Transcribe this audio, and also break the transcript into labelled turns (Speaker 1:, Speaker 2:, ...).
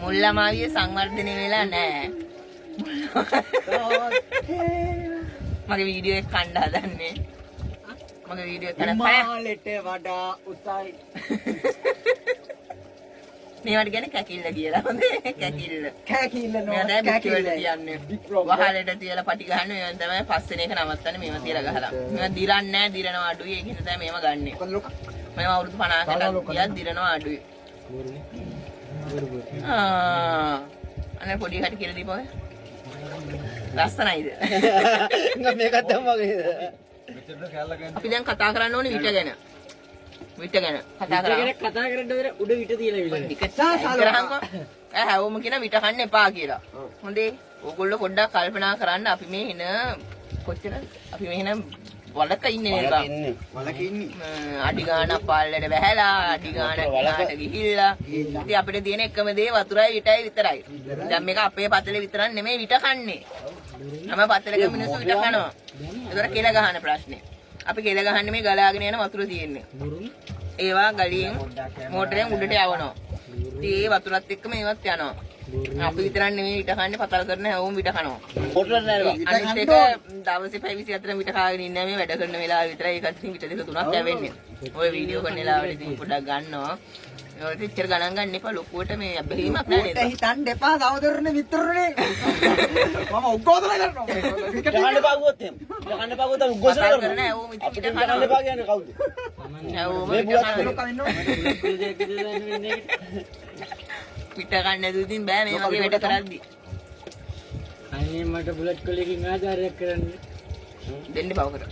Speaker 1: මුල්ලමාවිය සංවර්ධනය වෙලා නැහැ. මගේ වීඩියෝ එක කණ්ඩ හදන්නේ. මගේ වීඩියෝ එක
Speaker 2: මාලෙට වඩා උසයි.
Speaker 1: මේවට කියන්නේ කැකිල්ල කියලා. හොඳේ කැකිල්ල.
Speaker 2: කැකිල්ල නෝ.
Speaker 1: මම දැන් කැකිල්ල කියන්නේ. වහලෙට තියලා පටි ගන්න මේවා තමයි පස්සෙන එක නවත්තන්නේ මේවා තියලා ගහලා. මේවා දිරන්නේ නැහැ, දිරනවා අඩුයි. ඒක නිසා තමයි මේවා ගන්නෙ. මේවා අවුරුදු 50කට ගියත් දිරනවා අඩුයි. අනේ පොඩි කට කියලා දීපුවා. ලස්සනයිද?
Speaker 2: මේකත් තමයි.
Speaker 1: අපි දැන් කතා කරන්න ඕනේ විට ගැන. විට ගැන කතා කරන්නේ.
Speaker 2: කතා කරද්දී උඩ විට තියලා
Speaker 1: ඉවරයි. හැවොම කියන විට කන්න එපා කියලා. හොඳේ. ඕගොල්ලෝ පොඩ්ඩක් කල්පනා කරන්න අපි මේ එන කොච්චර අපි මේ එන වලක ඉන්නේ නේද?
Speaker 2: වලක ඉන්නේ.
Speaker 1: අඩි ගානක් පාල්ලට බහැලා අඩි ගානක් ඊට ගිහිල්ලා. ඉතින් අපිට තියෙන එකම දේ වතුරයි විටයි විතරයි. දැන් මේක අපේ පතලේ විතරක් නෙමෙයි විට කන්නේ. නම පතලක මිනිස්සු විට කනවා. ඒතර කෙල ගහන ප්‍රශ්නේ. අපි කෙල ගහන්නේ මේ ගලාගෙන යන වතුර තියෙන්නේ. ඒවා ගලියෙන් මෝටරයෙන් උඩට යවනවා. ඉතින් ඒ වතුරත් එක්කම ඒවත් යනවා. අපි විතරක් නෙමෙයි විට කන්නේ පතල කරන හැමෝම විට කනවා.
Speaker 2: මොටර නෑ.
Speaker 1: අනිත් එක දවසේ පැය 24 විට කාගෙන ඉන්නේ මේ වැඩ කරන වෙලාව විතරයි ඒකත් ඉතින් විට දෙක තුනක් යවෙන්නේ. ඔය වීඩියෝ කරන වෙලාවට ඉතින් පොඩ්ඩක් ගන්නවා. ඒකට ඉච්චර ගණන් ගන්න එපා ලොකුවට මේ අබ්බැහිමක් නෑ නේද?
Speaker 2: හිතන්න එපා සහෝදරනේ මිත්‍රනේ. මම උග්ගෝදලා කරනවා. ගහන්න එපා ගුවොත් එහෙම. ගහන්න එපා ගුවොත් උග්ගෝසල කරනවා.
Speaker 1: කරන හැමෝම ඉතින් විට
Speaker 2: ගහන්න
Speaker 1: කනවා.
Speaker 2: එපා කියන්නේ කවුද?
Speaker 1: හැමෝම
Speaker 2: මේ
Speaker 1: විට
Speaker 2: බුලත්
Speaker 1: කනවා.
Speaker 2: කනවා.
Speaker 1: පිට ගන්න නැතුව ඉතින් බෑ මේ වගේ වැඩ කරද්දි.
Speaker 2: අනේ මට බුලත් කොලේකින් ආචාරයක් කරන්න
Speaker 1: දෙන්න බව කරා.